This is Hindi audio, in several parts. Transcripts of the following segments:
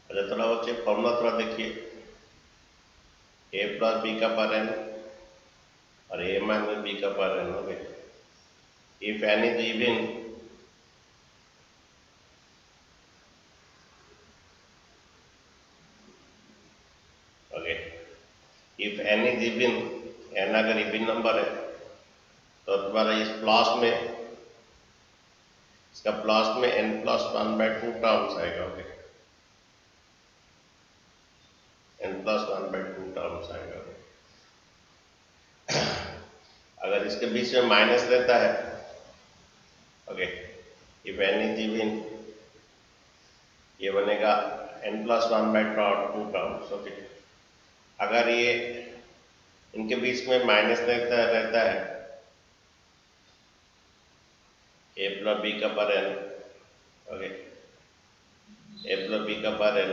अच्छा थोड़ा बच्चे फॉर्मूला थोड़ा देखिए, ए प्लस बी का पावर एन और ए माइनस बी का power N. Okay, if N is even, okay, if N is even, N अगर इवन नंबर है तो तुम्हारा इस प्लस में, इसका प्लस में N plus one by two terms आएगा। Okay, N plus one by two terms आएगा। अगर इसके बीच में माइनस रहता है, okay, if N is even, ये बनेगा N plus one by two terms. Okay, अगर ये इनके बीच में माइनस रहता है, ए प्लस बी का पावर एन, ओके, ए प्लस बी का पावर एन,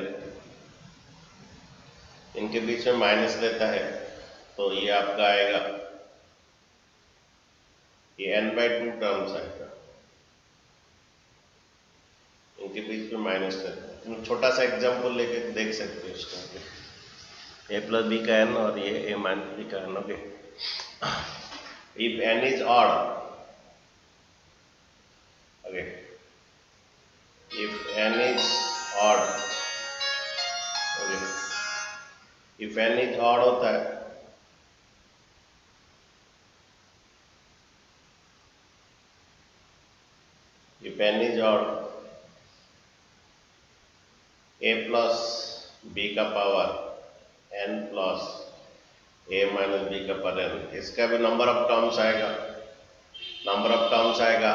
इनके बीच में माइनस रहता है, तो ये आपका आएगा, ये एन बाई टू टर्म्स आएगा, इनके बीच में माइनस रहता है। तुम छोटा सा एग्जाम्पल लेके देख सकते हो इसको, ए प्लस बी का एन और ये ए माइनस बी का N. Okay, if N is odd, okay, if n is odd, okay, if n is odd होता है, if n is odd, a plus b का power n plus a minus b का पावर n, इसका भी नंबर ऑफ टर्म्स आएगा, नंबर ऑफ टर्म्स आएगा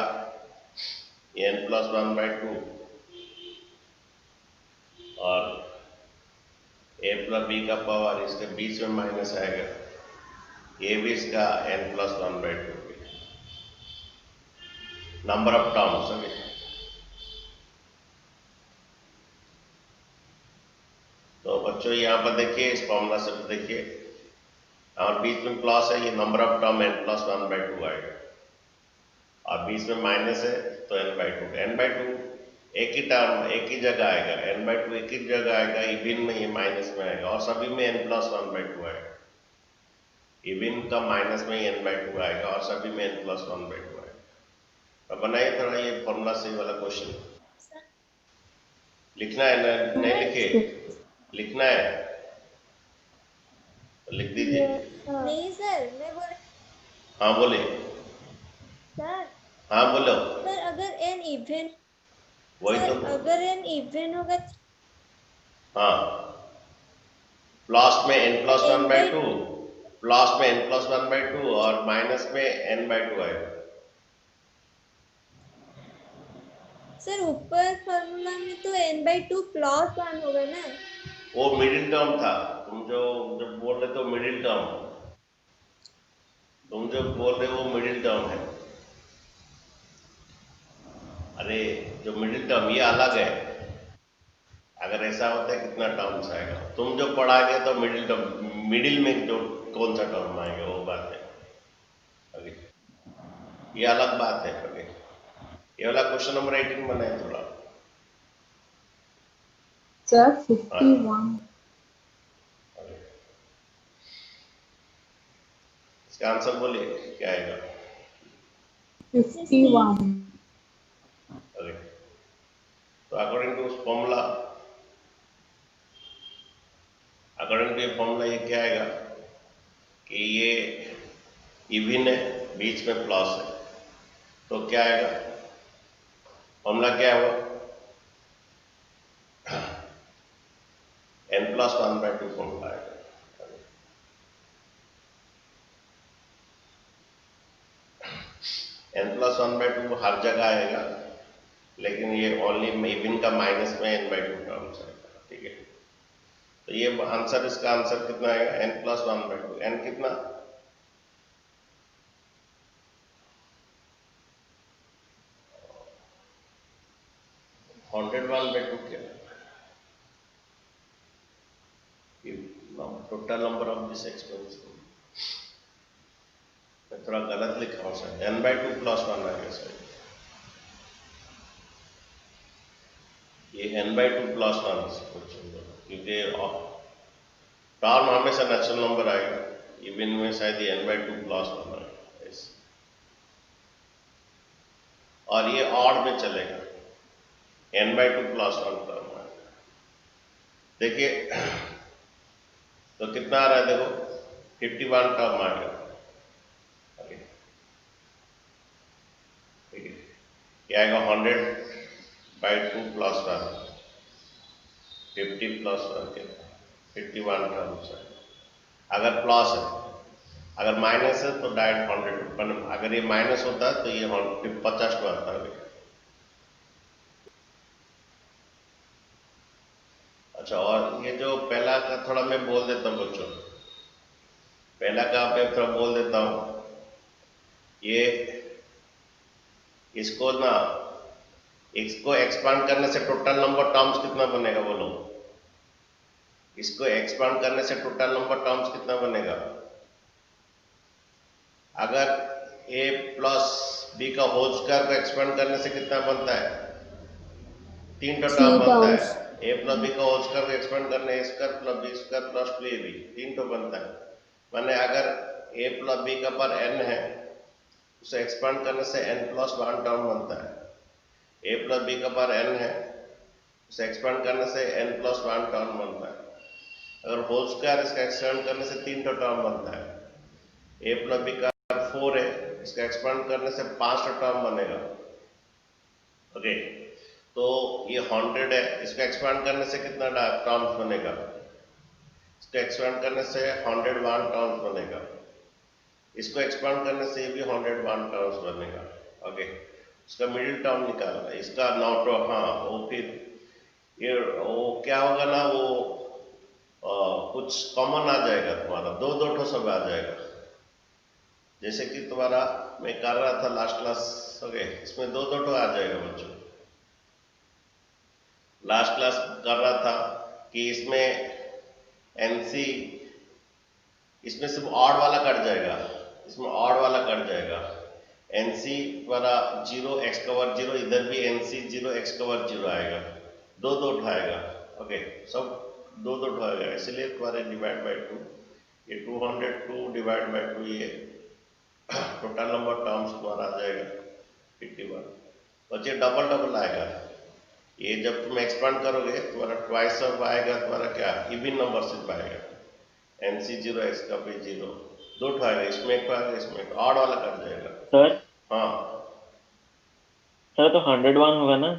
n plus one by two और a प्लस b का पावर, इसके बीच में माइनस आएगा, ये भी इसका n plus one by to, number of terms. Okay, तो बच्चों यहाँ पर देखिए, इस फॉर्मूला से देखिए, और बीच में प्लस है, ये number of term n plus one by two आएगा, और बीच में माइनस है तो n by to, n by to एक ही टर्म एक ही जगह आएगा, n बाई टू एक ही जगह आएगा, इविन में ये माइनस में आएगा, और सभी में n plus one by two आएगा, इविन का माइनस में n बाई टू आएगा और सभी में n plus one by two आएगा। तो बनाइए थोड़ा ये फॉर्मूला से वाला क्वेश्चन, लिखना है, नहीं लिखे, लिखना है तो लिख दीजिए। नहीं सर, मैं बोल, हाँ बोले, सर, हाँ बोलो, सर अगर n इवन, वही सर तो, अगर n इवन होगा, हाँ, प्लस में n plus one n by by, two, plus में n plus one by two और माइनस में n बाई टू आएगा। सर ऊपर फॉर्मूला में तो n by two plus one होगा ना। वो मिडिल टर्म था, तुम जो जब बोल रहे तो मिडिल टर्म, तुम जो बोल रहे हो वो मिडिल टर्म है। अरे जो मिडिल टर्म ये अलग है, अगर ऐसा होता है कितना टर्म्स आएगा, तुम जो पढ़ाएंगे तो मिडिल टर्म, मिडिल में जो कौन सा टर्म आएगा वो बात है। ओके, ये अलग बात है। ओके, ये वाला क्वेश्चन नंबर 18 बनाए थोड़ा। Sir, हाँ, 51. ओके, इसका आंसर बोलिए क्या आएगा। 51. ओके, तो अकॉर्डिंग टू उस फॉर्मूला, अकॉर्डिंग टू ये फॉर्मूला ये क्या आएगा कि ये इवन है, बीच में प्लस है, तो क्या आएगा, फॉर्मूला क्या है वो, n plus one by two formula आएगा। n plus one by two हर जगह आएगा, लेकिन ये ओनली इवन का माइनस में n बाई टू टर्म्स आएगा। ठीक है, तो ये आंसर, इसका आंसर कितना आएगा, n plus one by to, n कितना, हंड्रेड वन बाई टू क्या, total number of this expense, मैं थोड़ा गलत लिखा हूँ sir, n by two plus one आएगा सर, ये n/2 प्लस 1 क्योंकि टर्म हमेशा नेचुरल नंबर आएगा, इवन में शायद ये n/2 प्लस 1 आएगा और ये ऑड में चलेगा, n/2 प्लस 1 टर्म आएगा। देखिए तो कितना आ रहा है, देखो 51 टर्म आ गया। ठीक है, क्या आएगा 100/2 प्लस 1, 50 प्लस 1 कितना 51 टर्म्स है। अगर प्लस है, अगर माइनस है तो डायरेक्ट 100, अगर ये माइनस होता है तो ये 50 को आता है। अच्छा, और ये जो पहला का थोड़ा मैं बोल देता हूँ बच्चों, पहला का मैं थोड़ा बोल देता हूँ। ये इसको ना, इसको एक्सपांड करने से टोटल नंबर टर्म्स कितना बनेगा बोलो? इसको एक्सपांड करने से टोटल नंबर टर्म्स कितना बनेगा? अगर a प्लस b का होल स्क्वायर को एक्सपेंड करने से कितना बनता है? 3 टर्म बनता है। a प्लस b का होल स्क्वायर को एक्सपेंड करने a square plus b square plus 2ab 3 तो बनता है। माने अगर a प्लस b का पर n है, उसे एक्सपेंड करने से n प्लस 1 टर्म बनता है। a प्लस b का पर n है, उसे एक्सपेंड करने से n प्लस 1 टर्म बनता है। अगर होल स्क्वायर इसका एक्सपेंड करने से 3 टर्म बनता है। a प्लस b का 4 है, इसका एक्सपेंड करने से 5 टर्म बनेगा। ओके, तो ये 100 है, इसका एक्सपेंड करने से कितना टर्म्स बनेगा? इसको एक्सपेंड करने से 101 टर्म्स बनेगा। इसको एक्सपेंड करने से भी 101 टर्म्स बनेगा। ओके, इसका मिडिल टर्म निकालना, इसका नॉट, हाँ वो फिर ये वो क्या होगा ना, वो कुछ कॉमन आ जाएगा तुम्हारा, दो ठो सब आ जाएगा। जैसे कि तुम्हारा मैं कर रहा था लास्ट क्लास, ओके, इसमें दो ठो आ जाएगा बच्चों। लास्ट क्लास कर रहा था कि इसमें एनसी, इसमें सिर्फ ऑड वाला कट जाएगा, इसमें ऑड वाला कट जाएगा। एनसी वाला 0 x कवर 0, इधर भी एनसी 0 x कवर 0 आएगा, दो उठाएगा। ओके, सब दो उठाएगा, इसलिए तुम्हारे डिवाइड बाय 2, ये 202 डिवाइड बाय 2, ये टोटल नंबर टर्म्स तुम्हारा आ जाएगा 51। बच्चे डबल आएगा। ये जब तुम एक्सपांड करोगे तुम्हारा ट्वाइस ऑफ आएगा, तुम्हारा क्या इवन नंबर सिर्फ आएगा। NC 0 x का भी 0, दो आएगा, इसमें एक आएगा, इसमें एक, ऑड वाला कट जाएगा। सर हाँ सर, तो 101 होगा ना?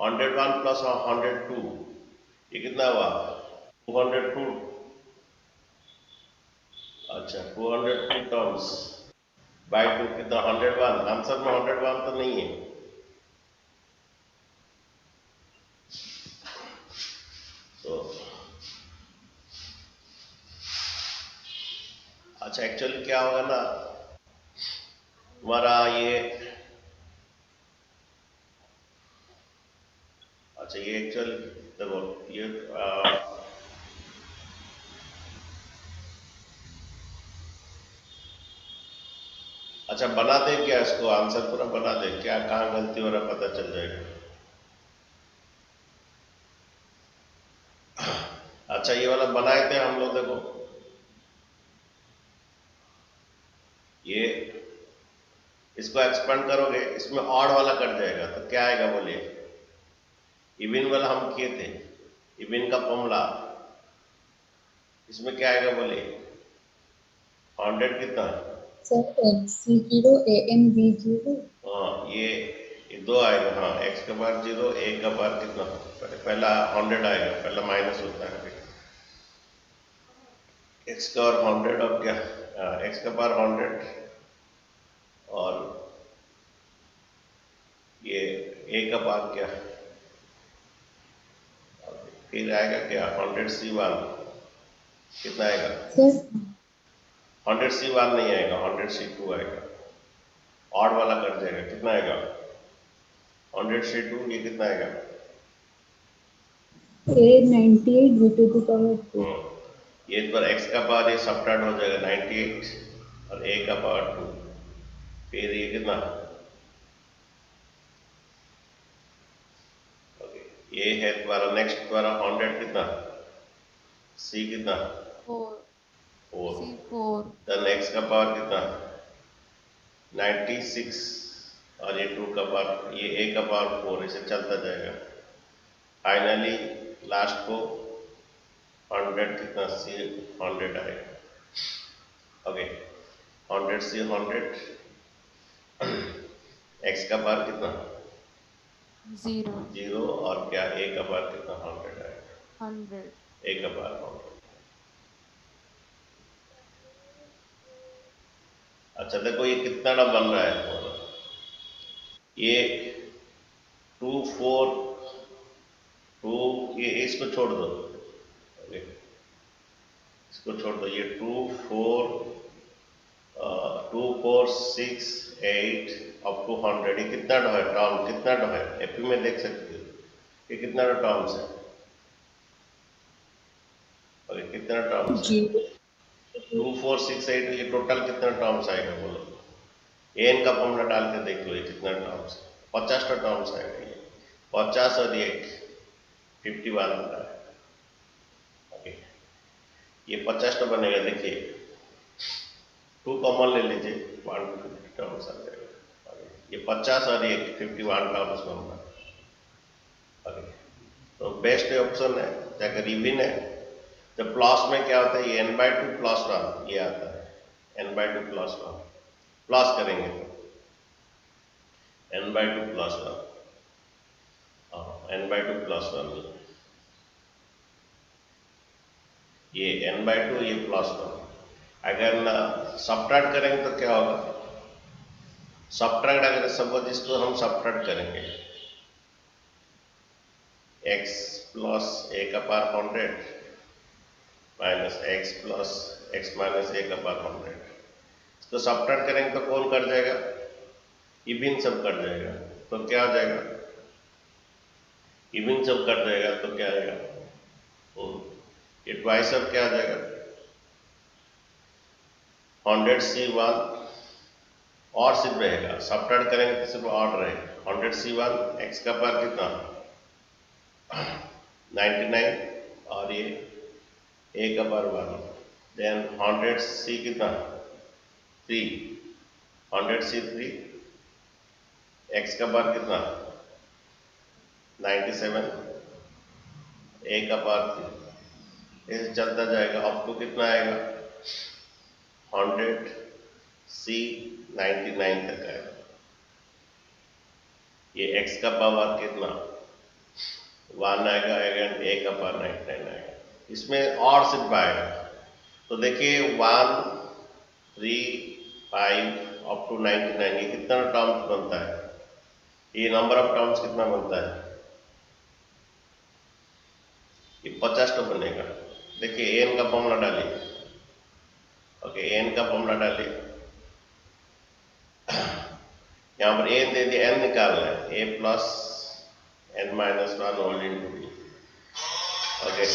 101 प्लस 102, ये कितना हुआ? 202। अच्छा, 202 टर्म्स बाय 2 कितना? 101। आंसर में 101 तो नहीं है। तो अच्छा, एक्चुअली क्या होगा ना तुम्हारा ये, अच्छा ये एक्चुअली देखो ये अच्छा बना दे क्या, इसको आंसर पूरा बना दे क्या, कहाँ गलती हो रहा पता चल जाएगा। अच्छा, ये वाला बनाए थे हम लोग, देखो ये इसको एक्सपेंड करोगे, इसमें ऑड वाला कट जाएगा तो क्या आएगा बोलिए? इवन वाला हम किए थे, इवन का फॉर्मूला, इसमें क्या आएगा बोलिए? 100 कितना? Sir MC0 ANB0। हाँ, ये दो आएगा। हाँ, x का बार 0, a का बार कितना? पहला 100 आएगा, पहला माइनस होता है x का बार 100 और क्या, x का बार 100 और ये a का बार क्या, फिर आएगा क्या 100C1, कितना आएगा? 100C1 नहीं आएगा, 100C2 आएगा, ऑड वाला कट जाएगा, कितना आएगा? 100C2, ये कितना आएगा? A98 B2 ये पर x का पावर ये सबट्रैक्ट हो जाएगा 98 और a का पावर 2, फिर ये कितना? ओके, ये है तुम्हारा नेक्स्ट तुम्हारा 100 कितना, सी कितना 4 4, C4 देन x का पावर कितना 96 और ये 2 का पावर, ये a का पावर 4, इसे चलता जाएगा। फाइनली लास्ट को 100 कितना सी 100 आएगा। ओके 100 सी 100, x का पावर कितना 0 0 और क्या a का पावर कितना 100 आएगा, 100 a का पावर 100। अच्छा देखो ये कितना ना बन रहा है तुम्हारा, ये 2 4 2, ये इसको छोड़ दो, ओके इसको छोड़ दो, ये 2 4 2 4 6 8 अप टू 100, ये कितना है टर्म, कितना है एपी में देख सकते हो, ये कितना टर्म्स है, और ये कितना टर्म्स है 2 4 6 8, ये टोटल कितना टर्म्स आएगा बोलो, एन का फॉर्मूला डाल के देख लो ये कितना टर्म्स है, 50 टर्म्स आएगा, ये 50 और ये 51 होता है। ओके ये 50 बनेगा, देखिए 2 कॉमन ले लीजिए, 150 टर्म्स आ जाएगा, ये 50 और ये 51 टर्म्स बन रहा है। ओके तो बेस्ट ऑप्शन है, अगर इवन है तो प्लस में क्या होता है, ये n/2 प्लस 1 ये आता है, n/2 प्लस 1 प्लस करेंगे तो n/2 प्लस 1, n/2 प्लस 1, ये n/2 ये प्लस 1, अगर सब्ट्रैक्ट करेंगे तो क्या होगा, सब्ट्रैक्ट अगर सपोज इसको हम सब्ट्रैक्ट करेंगे x प्लस a का power 100 minus x plus x minus a का पावर 100, तो सब्ट्रैक्ट करेंगे तो कौन कर जाएगा, इवन सब कट जाएगा, तो क्या हो जाएगा, इवन सब कट जाएगा तो क्या आएगा, ये ट्वाइस सब क्या आ जाएगा 100c1 और सिर्फ रहेगा, सब्ट्रैक्ट करेंगे तो सिर्फ और रहेगा 100c1, x का पावर कितना 99 और ये a का पावर 1, देन 100c कितना 3, 100c3, x का पावर कितना 97, a का पावर 3, ऐसे चलता जाएगा अप टू कितना आएगा 100c 99 तक आएगा। ये x का पावर कितना 1 आएगा, अगेन a का पावर 99 आएगा, इसमें और सिर्फ आएगा, तो देखिए 1 3 5 अप टू 99, ये कितना टर्म्स बनता है, ये नंबर ऑफ टर्म्स कितना बनता है, ये 50 बनेगा। देखिए एन का फॉर्मूला डालिए, ओके एन का फॉर्मूला डालिए, यहाँ पर एन दे दिया, एन निकालना है, A plus N minus 1 whole into B, okay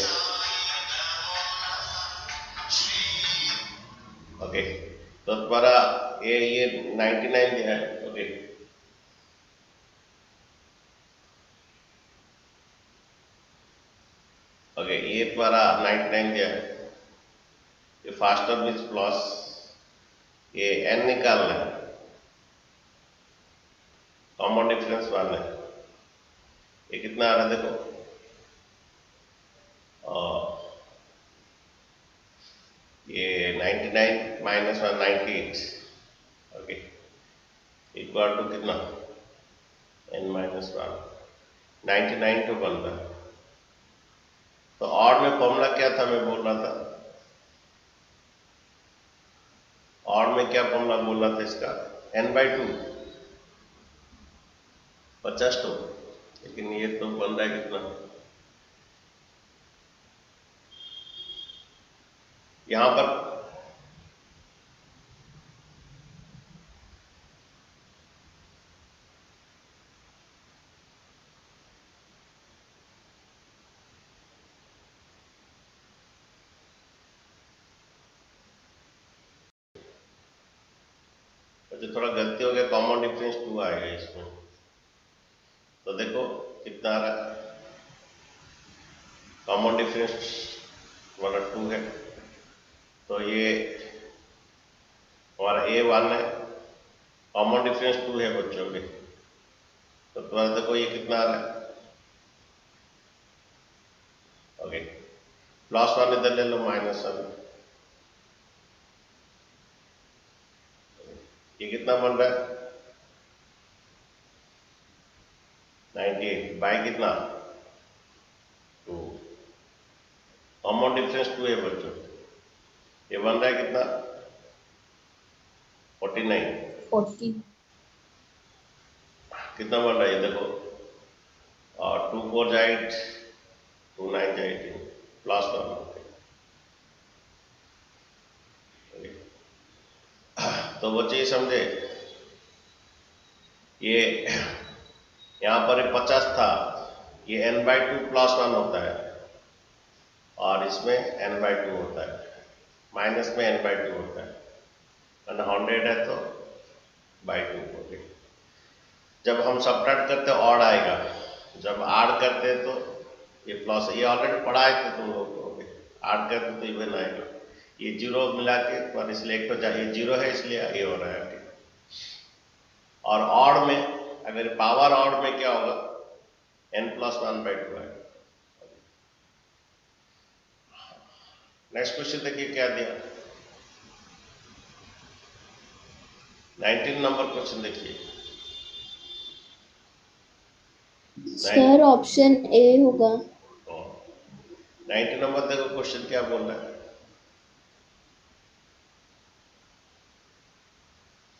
okay तो तुम्हारा ये 99 दिया है, ओके ओके ये तुम्हारा 99 दिया है, ये फास्टर मीन्स प्लस, ये एन निकालना है, कॉमन डिफरेंस 1 है, ये कितना आ रहा है देखो, ये 99 माइनस 1 98, ओके इक्वल टू कितना n माइनस 1, 99 तो बन रहा है, तो और में फॉर्मूला क्या था मैं बोल रहा था, और में क्या फॉर्मूला बोल रहा था इसका n/2 50 तो, लेकिन ये तो बन रहा है कितना, यहां पर तो थोड़ा गलती हो गया, कॉमन डिफरेंस 2 आएगा इसमें, तो देखो कितना आ रहा है कॉमन डिफरेंस हमारा 2 है, तो ये हमारा A1 है, कॉमन डिफरेंस 2 है बच्चों के, तो तुम्हारा देखो ये कितना आ रहा है, ओके, +1 इधर ले लो, -1, ये कितना बन रहा है 98 बाई कितना 2, कॉमन डिफरेंस 2 है बच्चों, ये बन रहा है कितना 49, 40 कितना बन रहा है ये देखो, और 2 4 8 2 9 18 +1, तो बच्चे ये समझे, ये यहाँ पर 50 था, ये n/2 +1 होता है, और इसमें n/2 होता है, माइनस में n/2 होता है, 100 है तो /2 हो गई। जब हम सब्ट्रैक्ट करते हैं ऑड आएगा, जब ऐड करते हैं तो ये प्लस, ये ऑलरेडी पढ़ाए थे तुम लोग को, ऐड करते तो इवन आएगा, ये 0 मिला के, पर इसलिए एक तो ये 0 है इसलिए ये हो रहा है, और ऑड में अगर पावर ऑड में क्या होगा n+1/2 है। नेक्स्ट क्वेश्चन देखिए क्या दिया, 19 नंबर क्वेश्चन देखिए। सर ऑप्शन ए होगा। 19 नंबर देखो क्वेश्चन क्या बोल रहा है,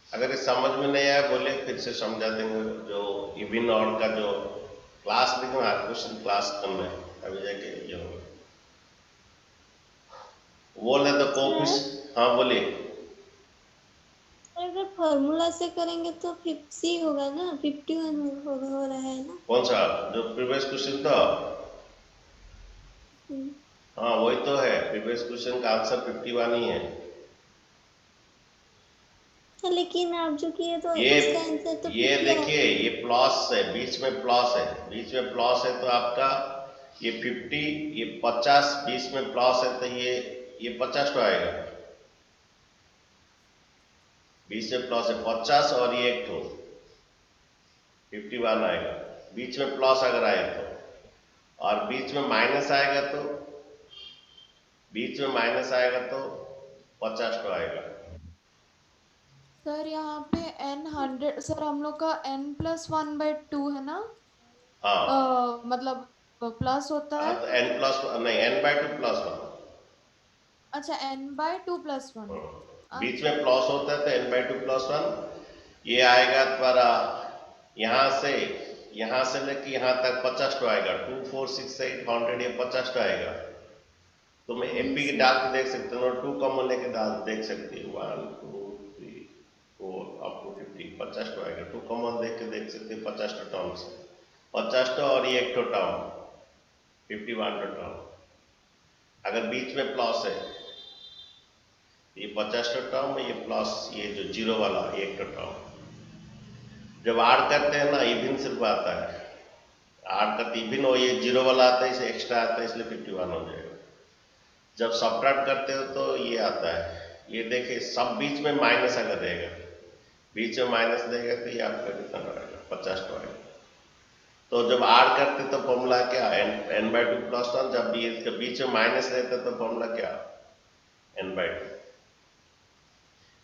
अगर ये समझ में नहीं आया बोले फिर से समझा देंगे, जो इवन ऑड का जो क्लास लिखना है, क्वेश्चन क्लास करना है, अभी जाके ये होगा, बोल रहे तो कोफिश, हाँ बोलिए, अगर फॉर्मूला से करेंगे तो 50 होगा ना, 51 हो रहा है ना। कौन सा जो प्रीवियस क्वेश्चन था, हाँ वही तो है, प्रीवियस क्वेश्चन का आंसर 51 ही है, लेकिन आप जो किए तो ये इसका आंसर तो ये 50 देखिए ये प्लस है, बीच में प्लस है, बीच में प्लस है, तो आपका ये 50, ये 50, बीच में प्लस है, तो ये 50 तो आएगा, बीच में प्लस है 50, और ये एक तो 51 आएगा, बीच में प्लस अगर आए तो, और बीच में माइनस आएगा तो, बीच में माइनस आएगा तो 50 तो आएगा। सर यहाँ पे n100, सर हम लोग का n+1/2 है ना, हाँ मतलब प्लस होता है, तो n+1 नहीं, n/2 +1, अच्छा n/2 +1, बीच में प्लस होता है तो n/2 +1, ये आएगा तुम्हारा यहाँ से लेके यहाँ तक 50 तो आएगा, 2 4 6 8 100, ये 50 तो आएगा, तुम एपी के डाल के देख सकते हो, 2 कॉमन लेके डाल देख सकते हो, 1 2 3 4 अप टू 50, 50 तो आएगा, 2 कॉमन देख के देख सकते हो, 50 तो टर्म से 50 तो, और ये एक तो टर्म 51 तो टर्म, अगर बीच में प्लस है ये 50 तो टर्म, ये प्लस ये जो 0 वाला एक तो टर्म, जब ऐड करते हैं ना इवन सिर्फ आता है, ऐड करते इवन हो, ये 0 वाला आता है, इसे एक्स्ट्रा आता है, इसलिए 51 हो जाएगा। जब सब्ट्रैक्ट करते हो तो ये आता है, ये देखिए सब बीच में माइनस अगर रहेगा, बीच में माइनस देगा तो ये आपका कितना रहेगा 50 तो आएगा। तो जब ऐड करते तो फॉर्मूला क्या n/2 +1, जब ये बीच में माइनस रहता तो फॉर्मूला क्या n/2,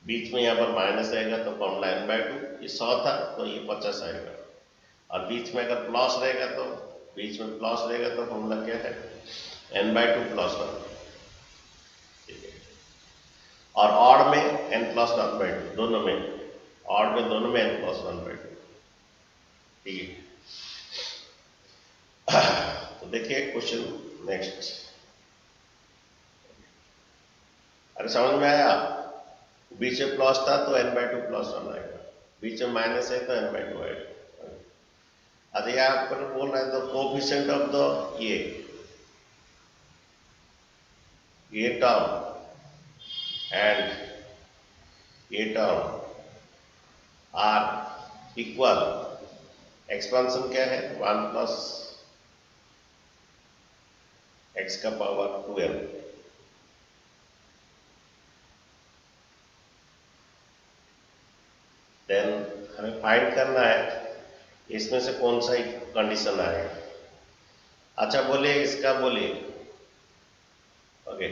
बीच में यहाँ पर माइनस आएगा तो फॉर्मूला n/2, ये 100 था तो ये 50 आएगा, और बीच में अगर प्लस रहेगा तो, बीच में प्लस रहेगा तो फॉर्मूला क्या है n/2 +1, ठीक है, और ऑड में n+1/2, दोनों में, ऑड में दोनों में n+1/2, ठीक है। तो देखिए क्वेश्चन नेक्स्ट, अरे समझ में आया, बीच में प्लस था तो n/2 +1 आएगा, बीच में माइनस है तो n/2 आएगा। अरे यहाँ पर बोल रहे हैं तो कोफिशिएंट ऑफ द ये टर्म एंड ये टर्म आर इक्वल, एक्सपेंशन क्या है 1 + x का पावर 2n। देन हमें फाइंड करना है इसमें से कौन सा कंडीशन आएगा। अच्छा बोलिए इसका, बोलिए ओके,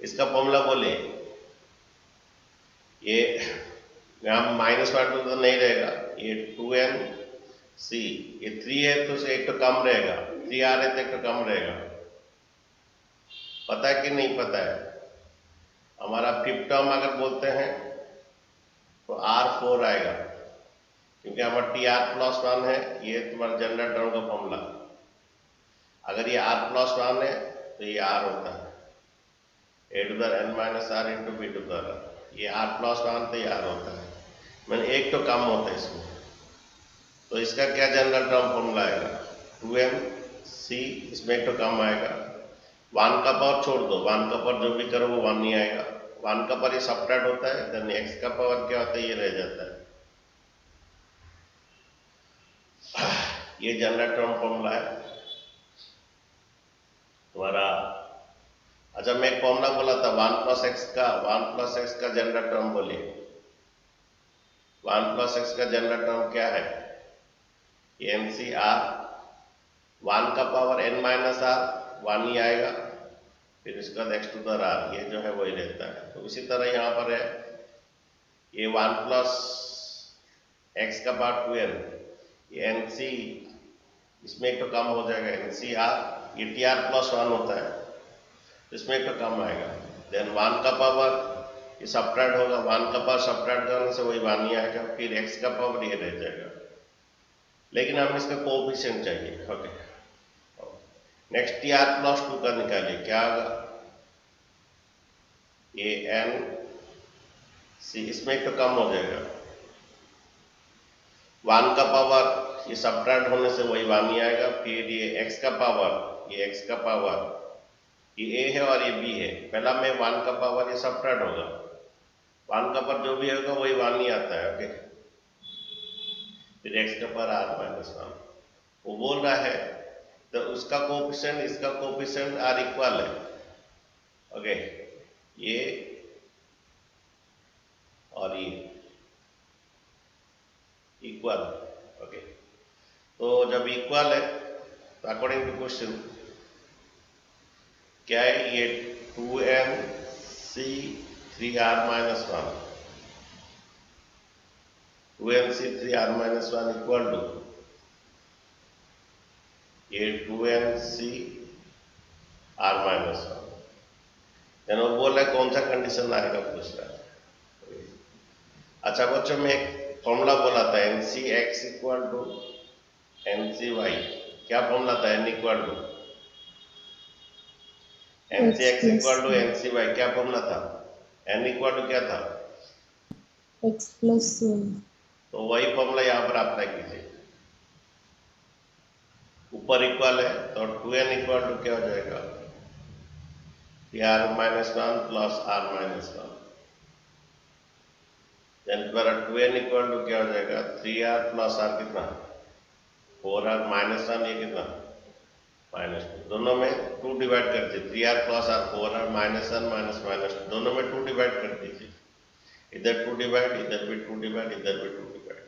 इसका फॉर्मूला बोलिए। ये यहाँ -1 तो नहीं रहेगा, ये 2nc, ये 3 है तो एक तो कम रहेगा, 3 आ रहे थे एक तो कम रहेगा। पता है कि नहीं पता है? हमारा फिफ्थ टर्म अगर बोलते हैं तो R4 आएगा, क्योंकि हमारा TR+1 है, ये तुम्हारा जनरल टर्म का फॉर्मूला। अगर ये R+1 है तो ये R होता है, a⁻n−r × b⁻r। ये R+1 तो ये R होता है, मैंने एक तो कम होता है इसमें। तो इसका क्या जनरल टर्म फॉर्मूला आएगा? 2mc, इसमें एक तो कम आएगा, 1 का पावर छोड़ दो, 1 का पावर जो भी करो वो 1 नहीं आएगा, 1 का पावर ये सबट्रैक्ट होता है, देन x का पावर क्या होता है, ये रह जाता है। ये जनरल टर्म फॉर्मूला है तुम्हारा। अच्छा मैं एक फॉर्मूला बोला था 1 + x का जनरल टर्म बोलिए। 1 + x का जनरल टर्म क्या है? NCR, 1 का पावर n−r 1 ही आएगा, फिर इसके बाद x⁻r, ये जो है वही रहता है। तो इसी तरह यहाँ पर है ये 1 + x का पावर 2n, ये NC, इसमें एक तो कम हो जाएगा NCR, ये TR+1 होता है, इसमें एक तो कम आएगा। देन 1 का पावर ये सबट्रैक्ट होगा, 1 का पावर सबट्रैक्ट करने से वही 1 ही आएगा, फिर x का पावर ये रह जाएगा, लेकिन हमें इसका कोएफिशिएंट चाहिए। ओके, नेक्स्ट TR+2 का निकालिए, क्या होगा? ये NC, इसमें एक तो कम हो जाएगा, 1 का पावर ये सबट्रैक्ट होने से वही 1 ही आएगा, फिर ये x का पावर, ये x का पावर, ये a है और ये b है। पहला में 1 का पावर ये सबट्रैक्ट होगा, 1 का पावर जो भी होगा वही 1 ही आता है। ओके, फिर x का पावर r−1, वो बोल रहा है तो उसका कोएफिशिएंट इसका कोएफिशिएंट आर इक्वल है। ओके, ये और ये इक्वल। ओके, तो जब इक्वल है तो अकॉर्डिंग टू क्वेश्चन क्या है? ये 2nc 3r−1, 2nc 3r−1 equal to ये 2nc r−1। देन वो बोल रहा है कौन सा कंडीशन आएगा, पूछ रहा है। अच्छा बच्चों, में एक फॉर्मूला बोला था NCx = NCy, क्या फॉर्मूला था? n = NCx = NCy, क्या फॉर्मूला था? n = क्या था? x+1। तो वही फॉर्मूला यहाँ पर अप्लाई कीजिए। ऊपर इक्वल है तो 2n = क्या हो जाएगा? r−1 + r−1। देन पर 2n = क्या हो जाएगा? 3r + r कितना? 4r -1, ये कितना? -2। दोनों में 2 डिवाइड कर दीजिए, 3r + r, 4r -1 -2, दोनों में 2 डिवाइड कर दीजिए। इधर 2 डिवाइड, इधर भी 2 डिवाइड, इधर भी 2 डिवाइड।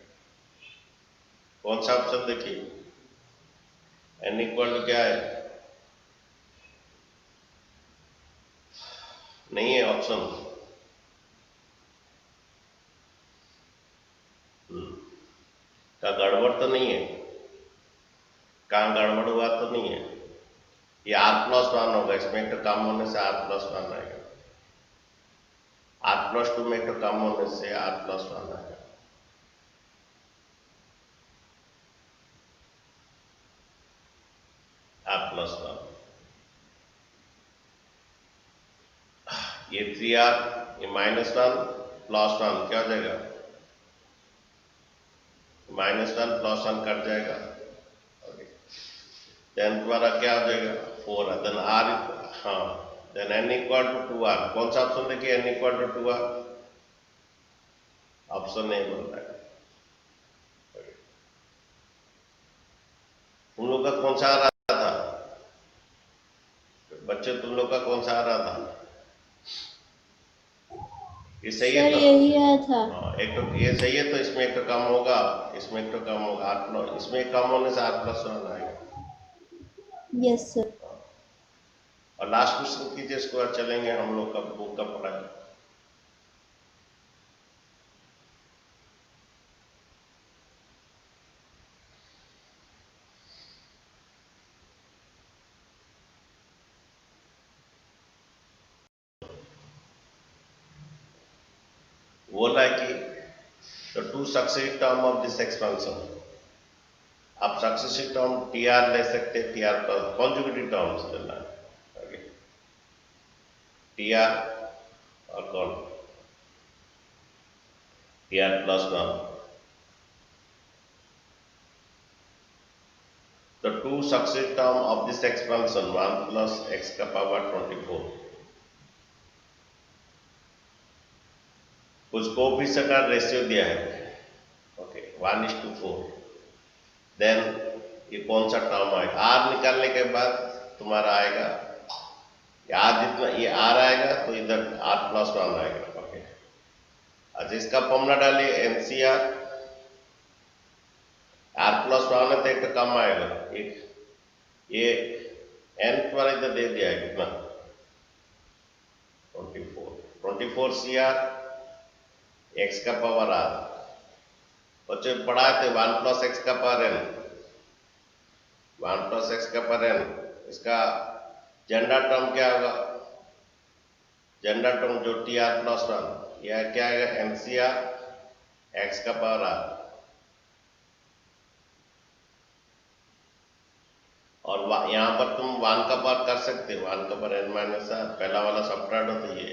कौन सा ऑप्शन देखिए? n = क्या है? नहीं है ऑप्शन। का गड़बड़ तो नहीं है? कहाँ गड़बड़ हुआ तो नहीं है? ये r+1 होगा, इसमें एक तो कम होने से r+1 आएगा, r+2 में एक तो कम होने से r+1 आएगा। r+1, ये 3r, ये -1 + 1 क्या हो जाएगा? -1 + 1 कट जाएगा। देन तुम्हारा क्या हो जाएगा? 4। देन r, हाँ, देन n = 2r। कौन सा ऑप्शन देखिए? n = 2r, ऑप्शन नहीं बोल रहा है। तुम लोग का कौन सा आ रहा था? बच्चों तुम लोग का कौन सा आ रहा था? ये सही है सर तो यही आया था। हाँ, एक तो ये सही है तो इसमें एक तो कम होगा, इसमें एक तो कम होगा, आर प्लस इसमें एक कम होने से R+1 आएगा। Yes sir. और लास्ट क्वेश्चन कीजिए, इसके बाद चलेंगे हम लोग का बुक का पढ़ाई। बोला है कि the two successive term of this expansion, आप सक्सेसिव टर्म TR ले सकते हैं, TR प्लस कॉन्जुगेटिव टर्म्स लेना है। ओके, TR और कौन TR+1, the two successive term of this expansion 1 plus x का पावर 24, कुछ कोएफिशिएंट का रेशियो दिया है। ओके 1:4, देन ये कौन सा टर्म आएगा? R निकालने के बाद तुम्हारा आएगा R, जितना ये R आएगा तो इधर R+1 आएगा। ओके, अच्छा इसका फॉर्मूला डालिए NCR, R+1 है तो एक तो कम आएगा, एक ये n तुम्हारा इधर दे दिया है कितना 24 CR x का पावर R। बच्चे पढ़ाए थे 1 प्लस x का पावर n, 1 प्लस x का पावर n, इसका जनरल टर्म क्या होगा? जनरल टर्म जो TR+1 यह क्या आएगा? NCR x का पावर R। और यहाँ पर तुम 1 का पावर कर सकते हो, 1 का पावर n-r, पहला वाला सबट्रैक्ट होता है ये,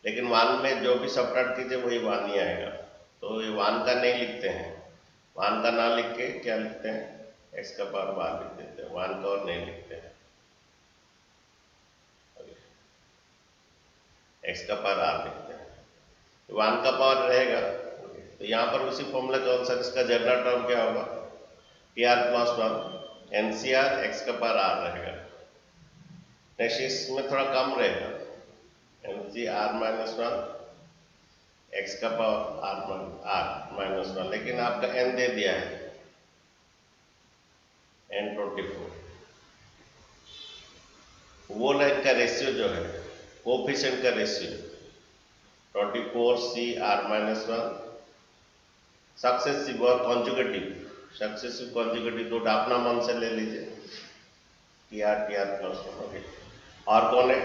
लेकिन 1 में जो भी सबट्रैक्ट कीजिए वही 1 ही आएगा, तो ये 1 का नहीं लिखते हैं, 1 का ना लिख के क्या लिखते हैं? x का पावर बाहर लिख देते हैं, 1 का और नहीं लिखते हैं, x का पावर r लिखते हैं, 1 का पावर रहेगा। तो यहाँ पर उसी फॉर्मूला के अनुसार इसका जनरल टर्म क्या होगा? TR+1 NCR x का पावर r रहेगा। नेक्स्ट इसमें थोड़ा कम रहेगा, NCR-1 x का पावर r-1, लेकिन आपका n दे दिया है n24, वो लाइन का रेशियो जो है कोएफिशिएंट का रेशियो 24CR-1 सक्सेसिव और कॉन्जुगेटिव, सक्सेसिव कॉन्जुगेटिव तो अपना मन से ले लीजिए TR+1। ओके, और कौन है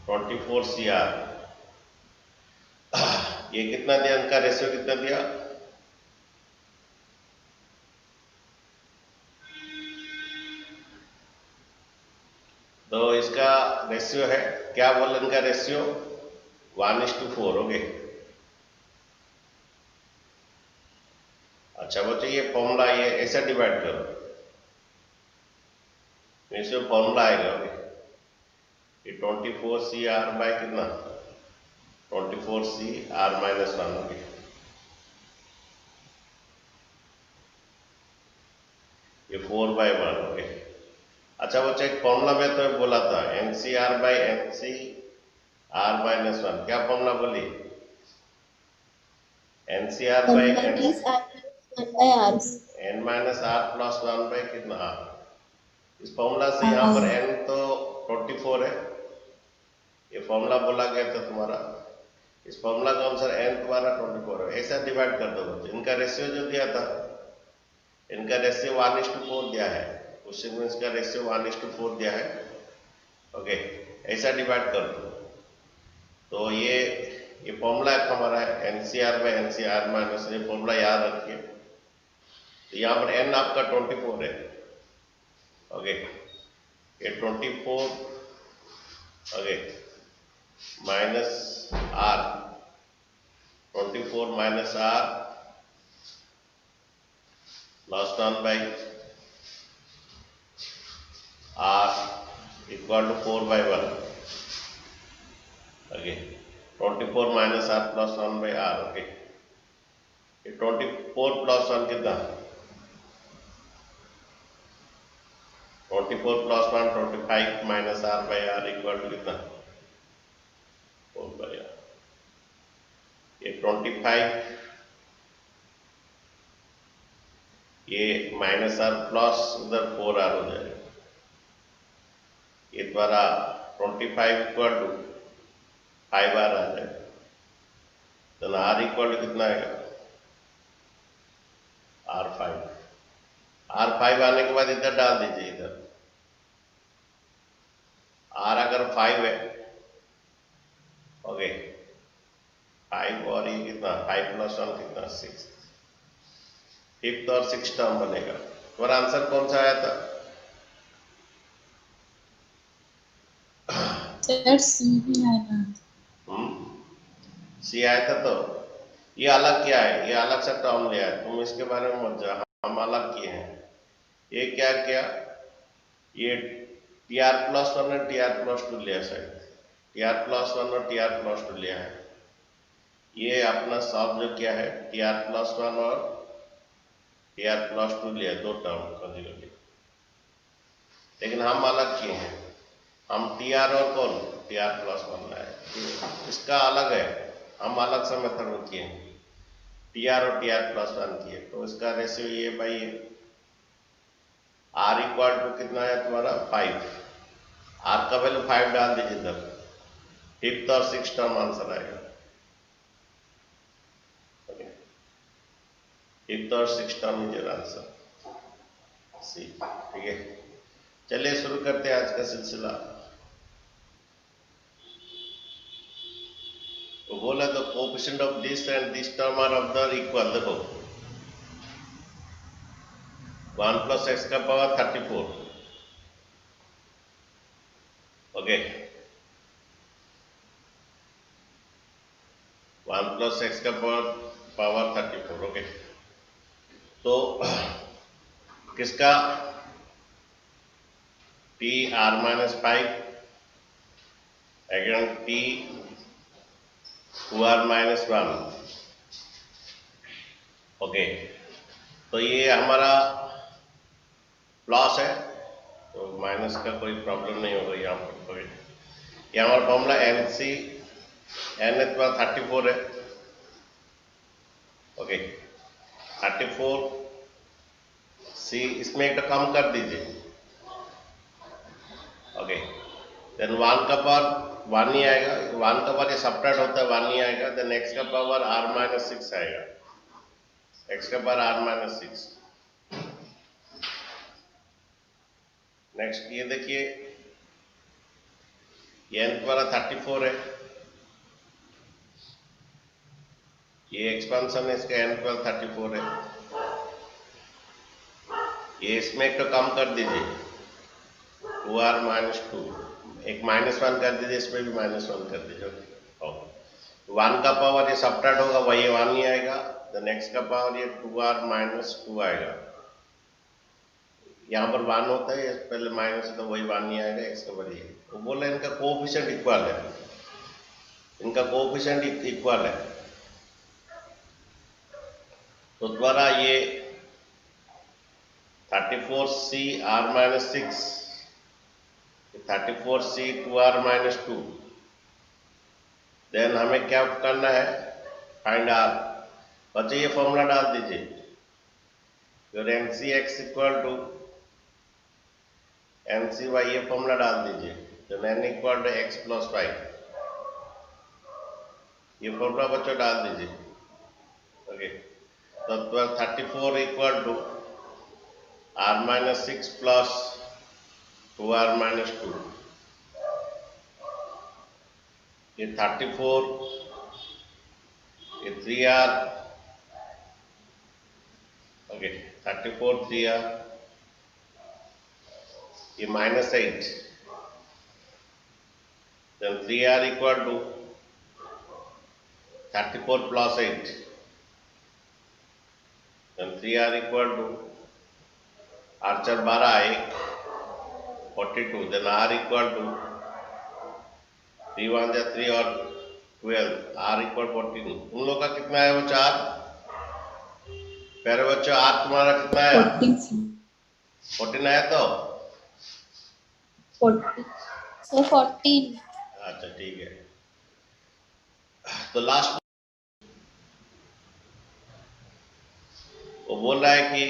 24CR, ये कितना दिया? इनका रेशियो कितना दिया? तो इसका रेशियो है क्या? बोले इनका रेशियो 1:4। ओके, अच्छा बच्चों ये फॉर्मूला ये ऐसा डिवाइड करो, इसमें फॉर्मूला आएगा। ओके, ये 24CR बाय कितना 24CR-1। ओके, ये 4/1। ओके, अच्छा बच्चा एक फॉर्मूला में तो बोला था NCR/NCR-1, क्या फॉर्मूला बोली? NCR/n-r बाय कितना r। इस फॉर्मूला से यहाँ पर n तो 24 है, ये फॉर्मूला बोला गया था तुम्हारा, इस फॉर्मूला के अनुसार n तुम्हारा 24 है, ऐसा डिवाइड कर दो बच्चे। इनका रेशियो जो दिया था, इनका रेशियो 1:4 दिया है, क्वेश्चन में इसका रेशियो 1:4 दिया है। ओके, ऐसा डिवाइड कर दो, तो ये फॉर्मूला हमारा है NCR/NCR-, ये फॉर्मूला याद रखिए। तो यहाँ पर n आपका 24 है। ओके, ये 24 okay minus r, 24 minus r plus 1 by r equal to 4/1। Okay, 24 minus r plus 1 by r। Okay, ये 24 प्लस 1 कितना 24 plus 1 25 minus R by R equal to कितना 4 बाई आर। ये 25 ये माइनस आर प्लस उधर 4 आर हो जाएगा। ये द्वारा 25 इक्वल टू 5 आर आ जाएगा। तो आर इक्वल टू कितना आएगा R5 आने के बाद इधर डाल दीजिए। इधर R अगर 5 है, ओके 5 और ये कितना 5 प्लस 1 कितना 6, फिफ्थ और 6 टर्म बनेगा। तुम्हारा आंसर कौन सा आया था? सर सी भी आएगा। सी आया था। तो ये अलग क्या है? ये अलग सा टर्म लिया है, तुम इसके बारे में मत जाओ, हम अलग किए हैं। ये क्या किया? ये TR प्लस 1 और TR प्लस 2 लिया शायद, TR प्लस 1 और TR प्लस 2 लिया है। ये अपना सब जो क्या है TR प्लस 1 और TR प्लस 2 लिया, दो टर्म कभी कभी, लेकिन हम अलग किए हैं। हम TR और कौन TR प्लस 1 लाए, इसका अलग है, हम अलग सा मेथड में किए हैं। TR और TR प्लस 1 किए, तो इसका रेशियो ये भाई R इक्वल टू कितना है तुम्हारा 5। R का वैल्यू 5 डाल दीजिए इधर, फिफ्थ और 6 टर्म आंसर आएगा। फिफ्थ और 6 टर्म इज आंसर सी। ठीक है, चलिए शुरू करते हैं आज का सिलसिला। तो बोला तो coefficient of this and this term are of the equal. देखो 1 प्लस एक्स का पावर 34, ओके 1 प्लस एक्स का पावर 34, ओके। तो किसका t r minus 5 again t 2r minus 1, okay. तो ये हमारा प्लस है, तो माइनस का कोई प्रॉब्लम नहीं होगा यहाँ पर। ये हमारा फॉर्मूला एन सी एन है 34 है, ओके 34 सी, इसमें एक कम कर दीजिए, ओके। देन 1 का पावर 1 ही आएगा, 1 का पावर ये सब्ट्रैक्ट होता है 1 ही आएगा। देन x का पावर r माइनस 6 आएगा, x का पावर r माइनस 6। नेक्स्ट ये देखिए, ये n द्वारा 34 है, ये एक्सपेंशन है इसका n द्वारा 34 है। ये इसमें एक तो कम कर दीजिए 2r माइनस 2, एक माइनस 1 कर दीजिए, इसमें भी माइनस 1 कर दीजिए, ओके। 1 का पावर ये सब्ट्रैक्ट होगा, वही 1 ही आएगा। देन x का पावर ये 2r माइनस 2 आएगा, यहाँ पर 1 होता है, पहले माइनस तो वही 1 ही आएगा, x का बड़ी है। वो बोल रहे इनका कोएफिशिएंट इक्वल है, इनका कोएफिशिएंट इक्वल है, तो द्वारा ये 34c r minus 6, 34c 2r minus 2। Then हमें क्या करना है, फाइंड r। बच्चे ये फॉर्मूला डाल दीजिए, फिर NCX इक्वल टू NCY, ये फॉर्मूला डाल दीजिए। तो n equal to x plus 5, ये फॉर्मूला बच्चों डाल दीजिए, ओके। तो 34 equal to r minus 6 plus 2r minus 2, ये 34, ये 3r, ओके 34 3r, ये minus 8, then 3r equal to 34 plus 8, then 3r equal to r 4 12 है 42, देन r इक्वल टू 3 1 जा 3 और 12, r इक्वल 14। उन लोग का कितना है बच्चा r? प्यारे बच्चों r तुम्हारा कितना है? 14 14 आया। तो 40 सर 14 अच्छा ठीक है, तो लास्ट वो बोल रहा है कि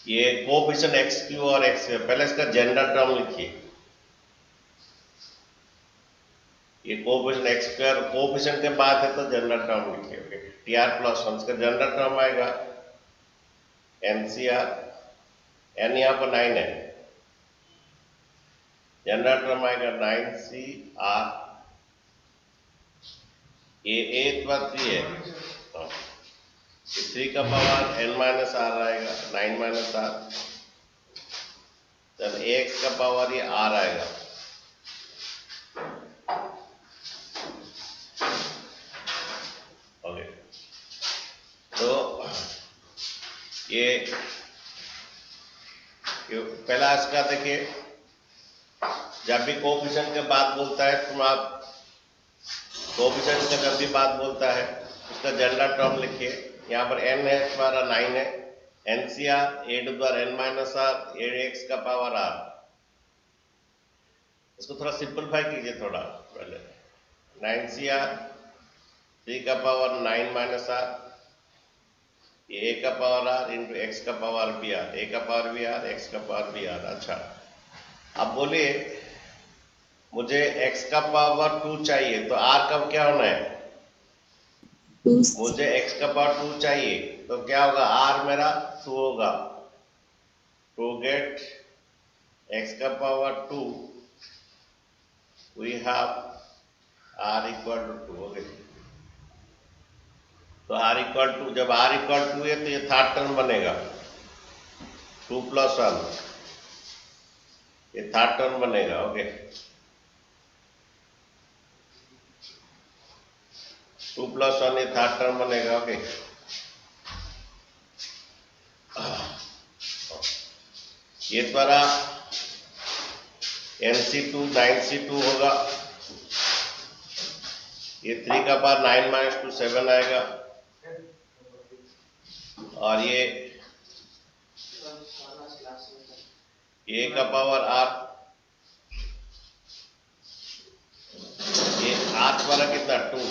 ये कोएफिशिएंट एक्स क्यू और एक्स, पहले इसका जनरल टर्म लिखिए। ये कोएफिशिएंट एक्स स्क्वायर कोएफिशिएंट के बाद है तो जनरल टर्म लिखिए। Okay, T R plus one, इसका जनरल टर्म आएगा एनसीआर, एन यहाँ पर 9 है, जनरल टर्म आएगा 9सी आर, ए अथवा 3 है, हाँ। 3 का पावर n माइनस आर आएगा, 9 माइनस आर, देन एक्स का पावर ये आर आएगा, ओके। तो ये पहला इसका देखिए, जब भी कोएफिशिएंट के बाद बोलता है तुम आप कोएफिशिएंट का जब भी बात बोलता है उसका जनरल टर्म लिखिए। यहाँ पर n है, तुम्हारा 9 है, एनसीआर ए द्वारा n माइनस आर, एक्स का पावर आर। इसको थोड़ा सिंपलीफाई कीजिए थोड़ा पहले, 9CR 3 का पावर 9 माइनस आर, ए का पावर आर इंटू एक्स का पावर बी आर, ए का पावर बी आर, एक्स का पावर बी आर। अच्छा, अब बोलिए मुझे x का पावर 2 चाहिए, तो r का क्या होना है? 2 मुझे x का पावर 2 चाहिए तो क्या होगा? r मेरा 2 होगा। टू गेट x का power 2 we have r equal to 2 हो गई। तो r इक्वल टू, जब r इक्वल टू है तो ये थर्ड टर्म बनेगा 2 प्लस 1, ये थर्ड टर्म बनेगा। ओके, 2 प्लस 1 ये थर्ड टर्म बनेगा। ओके, ये द्वारा NC2 9C2 होगा, ये 3 का पावर 9 माइनस 2 7 आएगा, और ये a का पावर r, ये r द्वारा कितना 2,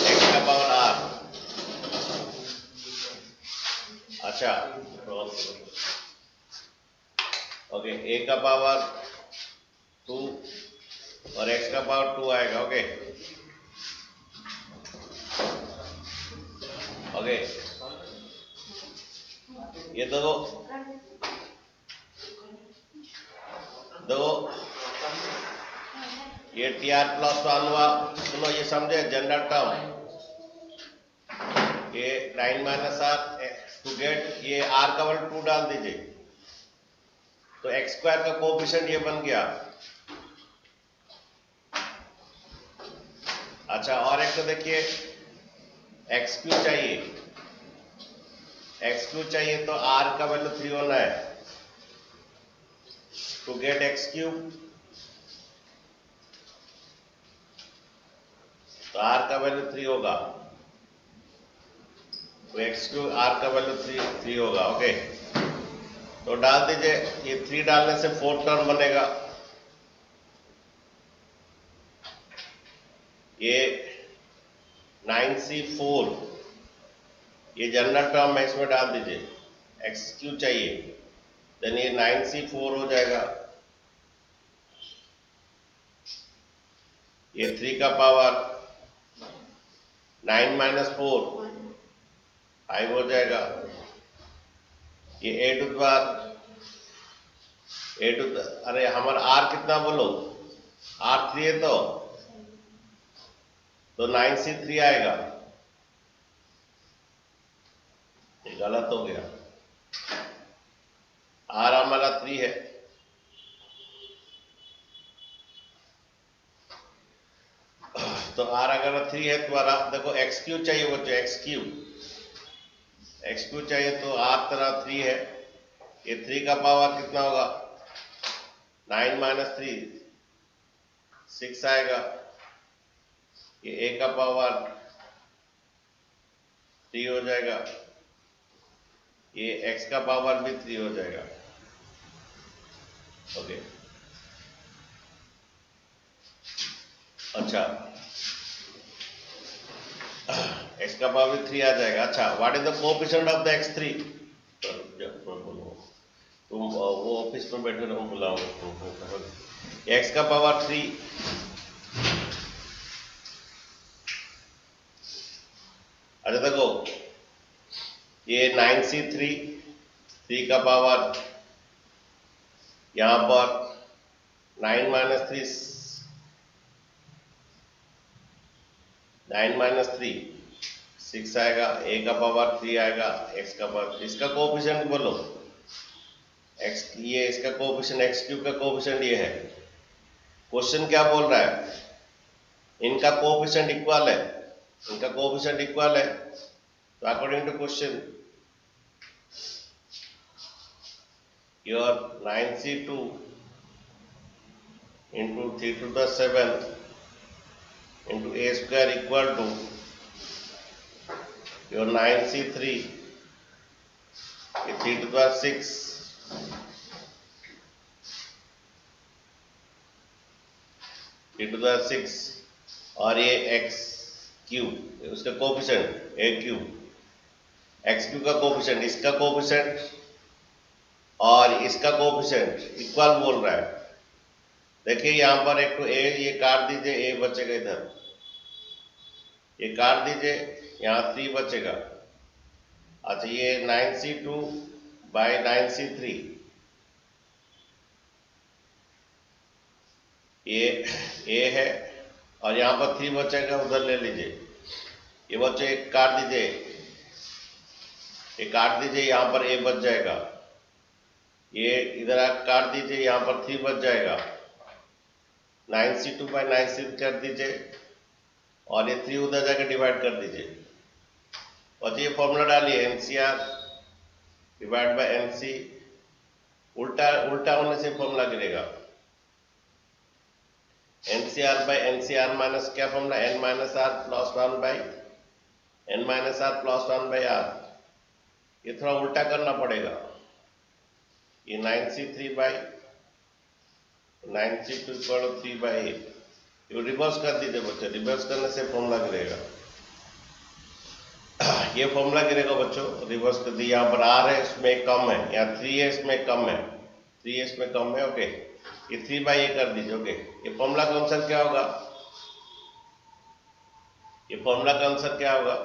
x का पावर r। अच्छा, ओके, a का पावर 2 और x का पावर 2 आएगा। ओके, ओके, ये दो ये TR प्लस 1 हुआ। सुनो, ये समझे जनरल टर्म, ये 9 माइनस आर टू गेट ये r का वैल्यू 2 डाल दीजिए, तो एक्स स्क्वायर का कोएफिशिएंट ये बन गया। अच्छा, और एक तो देखिए एक्स क्यू चाहिए, एक्स क्यू चाहिए तो r का वैल्यू 3 होना है। टू गेट एक्स क्यूब, तो r का वैल्यू 3 होगा, तो एक्स क्यू r का वैल्यू 3 होगा। ओके, तो डाल दीजिए, ये 3 डालने से 4 टर्म बनेगा। ये 9C4 ये जनरल टर्म है, इसमें डाल दीजिए, एक्स क्यू चाहिए, देन ये 9C4 हो जाएगा, ये 3 का पावर 9 माइनस 4 5 हो जाएगा, ये ए टू अरे हमारा r कितना बोलो, r 3 है तो 9C3 आएगा। ये गलत हो गया, r हमारा 3 है, तो r अगर 3 है तो देखो एक्स क्यू चाहिए बच्चों, एक्स क्यू चाहिए तो r तरह 3 है, ये 3 का पावर कितना होगा 9 माइनस 3 6 आएगा, ये a का पावर 3 हो जाएगा, ये x का पावर भी 3 हो जाएगा। ओके अच्छा x का पावर 3 आ जाएगा। अच्छा what is the coefficient of the x3? बोलो तुम वो ऑफिस में बैठे रहो, बुलाओ x का पावर 3 अच्छा देखो ये 9c3 3 का पावर यहां पर 9 माइनस 3 9 माइनस 3 6 आएगा, a का पावर 3 आएगा, x का पावर, इसका कोएफिशिएंट बोलो x, ये इसका कोएफिशिएंट x क्यूब का कोएफिशिएंट ये है। क्वेश्चन क्या बोल रहा है? इनका कोएफिशिएंट इक्वल है, इनका कोएफिशिएंट इक्वल है, तो according to question your 9c2 into 3 to the 7 into a square equal to your 9c3 3 to the 6 3 to the 6 और ये x क्यूब, उसका coefficient a cube, x cube का कोएफिशिएंट, इसका कोएफिशिएंट और इसका कोएफिशिएंट इक्वल बोल रहा है। देखिए यहाँ पर एक तो a ये काट दीजिए, a बचेगा इधर, ये काट दीजिए, यहाँ 3 बचेगा। अच्छा ये 9c2 बाई 9c3 ये a है और यहाँ पर 3 बचेगा, उधर ले लीजिए, ये बच्चे एक काट दीजिए, ये काट दीजिए, यहाँ पर a बच जाएगा, ये इधर आप काट दीजिए, यहाँ पर 3 बच जाएगा, 9c2 बाई 9c3 कर दीजिए और ये 3 उधर जाकर डिवाइड कर दीजिए और ये फॉर्मूला डालिए NCR डिवाइड बाय NC, उल्टा उल्टा होने से फॉर्मूला गिरेगा। NCR बाय NCR माइनस क्या formula, n minus r plus 1 by n minus r plus 1 by r, ये थोड़ा उल्टा करना पड़ेगा। ये 9c3 by 9c2 equal 3 by 8, ये रिवर्स कर दीजिए बच्चों, रिवर्स करने से फॉर्मूला गिरेगा, ये फॉर्मूला गिरेगा बच्चों, रिवर्स कर दिए। यहाँ पर r है, इसमें कम है, यहाँ 3 है, इसमें कम है, 3 है, इसमें कम है, ओके, ये 3 बाई a कर दीजिए, ओके। ये फॉर्मूला का आंसर क्या होगा? ये फॉर्मूला का आंसर क्या होगा?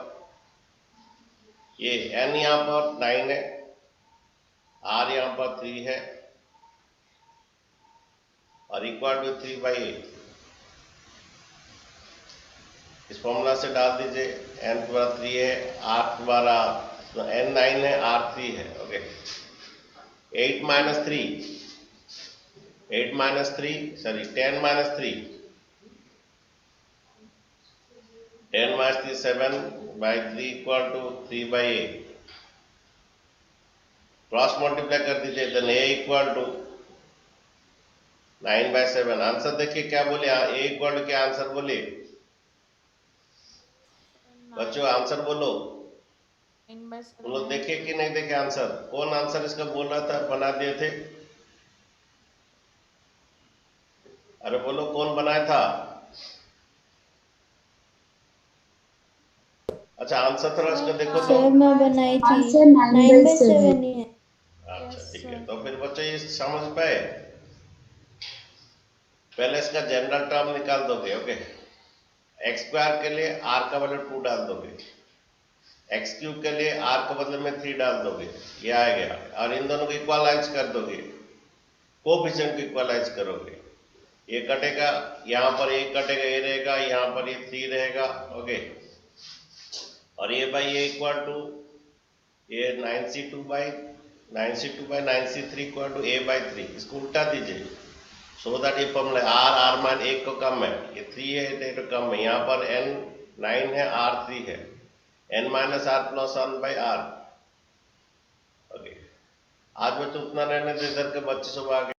ये n यहाँ पर 9 है, r यहाँ पर 3 है और इक्वल टू 3 बाई 8। इस फॉर्मूला से डाल दीजिए, n तुम्हारा 3 है, r तुम्हारा n 9 है, r 3 है, okay. 8 minus 3 sorry 10 minus 3 7 by 3 equal to 3 by 8, cross multiply कर दीजिए, then a equal to 9 by 7। Answer देखिए क्या बोले, a इक्वल टू क्या आंसर बोले बच्चों, आंसर बोलो, तुम लोग देखे कि नहीं देखे आंसर? कौन आंसर इसका बोल रहा था, बना दिए थे? अरे बोलो कौन बनाया था? अच्छा आंसर थोड़ा इसका देखो तो। सर मैं बनाई थी, आंसर 9/7 ही है। अच्छा ठीक है, तो फिर बच्चों ये समझ पाए? पहले इसका जनरल टर्म निकाल दोगे, ओके। एक्स स्क्वायर के लिए r का वैल्यू 2 डाल दोगे, एक्स क्यूब के लिए r का बदले में 3 डाल दोगे, ये आ गया, और इन दोनों को इक्वलाइज कर दोगे, कोएफिशिएंट को इक्वलाइज करोगे, ये कटेगा, यहाँ पर 1 कटेगा, ये रहेगा, यहाँ पर ये 3 रहेगा, ओके। और ये बाई ये इक्वल टू ये 9c2 by 9c3 equal to a by 3, इसको उल्टा दीजिए सो दैट ये फॉर्मूला r मान 1 को कम है, ये 3 है तो कम है, यहाँ पर n 9 है, r 3 है, n minus r plus 1 by r, okay. आज बच्चों उतना रहने दे, इधर के बच्चे सब आगे